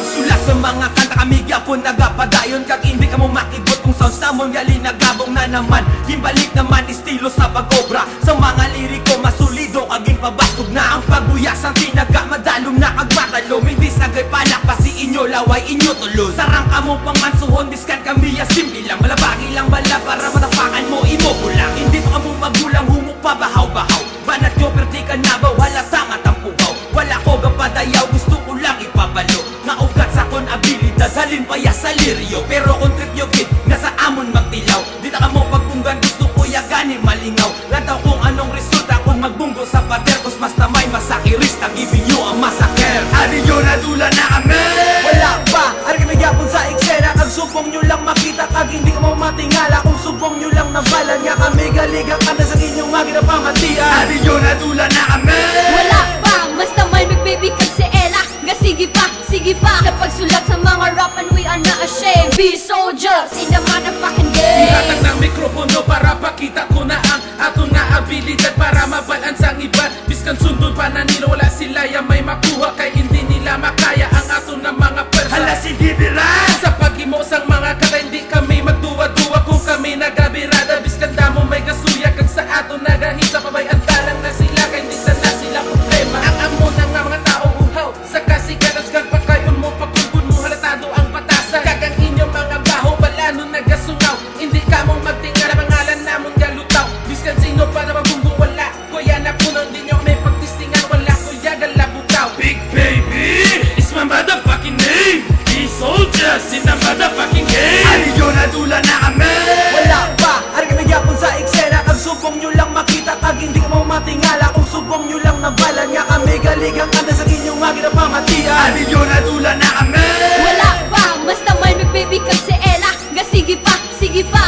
pagsulat sa mga kanta kami gyapon nagapadayon. Kag hindi ka mo makibot kung sounds namon gali nagabong na naman. Gimbalik naman estilo sa pag-obra. Sa mga liriko masulido kaging pabastog na ang pagbuyasan tinaga madalom na kag matalom. Hindi sagay palak pa si inyo laway inyo tulos. Sarang kamo pang mansuhon biskan kami ya simple lang. Malabagi lang bala para matapakan mo imo kulang. Hindi pa kamo magulang humok pa bahaw-bahaw. Banat yo perti ka na ba wala tanga tampuhaw. Wala ko gapadayaw gusto ko lang ipabalo. Nga ugat sa kon abilidad halin pa ya sa liryo. Pero kung trip nyo kid nasa amon magtilaw. Di ta kamo pagpunggan gusto ko ya gani malingaw. Lantaw kung anong resulta kung magbunggo sa pader. Kos mas tamay masakirista giving you a massacre. Ari yo na dula na kami. Wala pa, ari kami yapon sa eksena. Kag subong nyo lang makita kag hindi ka mo matingala. Kung subong nyo lang nabalan nga kami galigang kanda sa inyong magina pamatian. Ari yo na dula na kami. Wala pa, mas tamay baby kag si Ella. Nga sige pa sa pagsulat sa mga rap and we are not ashamed. Be soldiers in the motherfucking game. Ihatag ng mikropono para pakita ko na ang aton nga abilidad para mabalans ang iba. Biskan sundon pa na nila wala sila ya may makuha kay hindi nila makaya ang aton nga mga persa. Hala sige bira. Sa pag-imo sang mga kata hindi kami magduwa-duwa kung kami nagabirada. Biskan damo may kasuya kag sa aton nagahisa pabay ang talang na sila kay hindi na sila problema. Ang amo na nga mga tao uhaw sa kasikatas kag pagkayon mo pagkulbun mo halatado ang patasan. Kagang inyong mga baho balano nagasungaw. Hindi ka mong magtingala pangalan namon galutaw. Biskan sino pa na mabunggo wala. Kuya na po nang di nyo may pagtistingan wala kuya galabutaw. Big baby, it's my motherfucking name. Be soldiers in the motherfucking game. Ari yo na dula na kami. Wala pa, ari kami yapon sa eksena. Kag subong nyo lang makita kag hindi ka mo matingala. Kung subong nyo lang nabalan nga kami galigang kanda sa inyong magina pamatian. Ari yo na dula na kami. Wala pa, mas tamay baby kag si Ella. Nga sige pa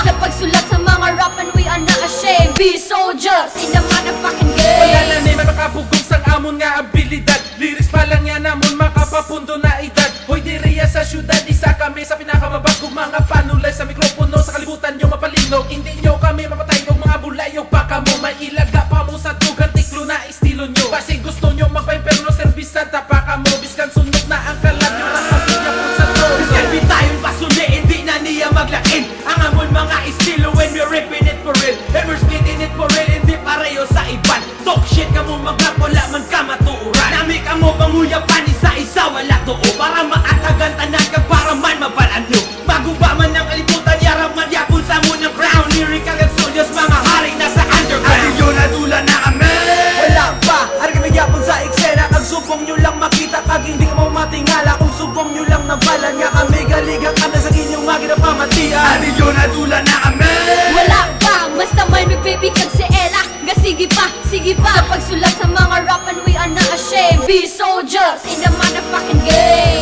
sa pagsulat sa mga rap and we are not ashamed. Be soldiers in the motherfucking Wala game. na ni makapugong sang amon nga abilidad. Lyrics pa lang yan namon makapapundo na edad. Hoy diriya sa syudad isa kami sa pinakamabas kong mga panulay sa mikropono sa kalibutan nyo mapalinog. Hindi nyo kami mapatay kung mga bulayog pa kamo may ilaga pa mo sa dugan tiklo na estilo nyo. Kasi gusto nyo magpa-imperno servisan tapa kamo biskan sunod na ang kalat nyo ang pamilya po sa todo. Biskan di tayong pasuli, hindi na niya maglakin. Ang amon mga estilo when we're ripping it for real. And we're spitting it for real, hindi pareho sa iban. Talk shit ka mo mag-rap, wala man ka matuuran. Nami ka mo panguyapan, isa-isa wala tuo. Para maatagan tanan ka, para man mabalan nyo. Bago ba man ang kalibutan, yarang man yapon sa munang crown. Lyric agad soldiers, mga hari nasa underground. Ari yo na dula na kami. Wala pa, ari kami yapon sa eksena. Kag subong nyo lang makita, kag hindi ka mo matingala. Kung subong nyo lang nabalan nga kami galigang kanda sa inyong magina pamatian. Ari yo na dula na kami. Wala pa, mas tamay baby kag si Ella. Nga sige pa sa pagsulat sa mga rap and we are not ashamed. Be soldiers in the motherfucking game.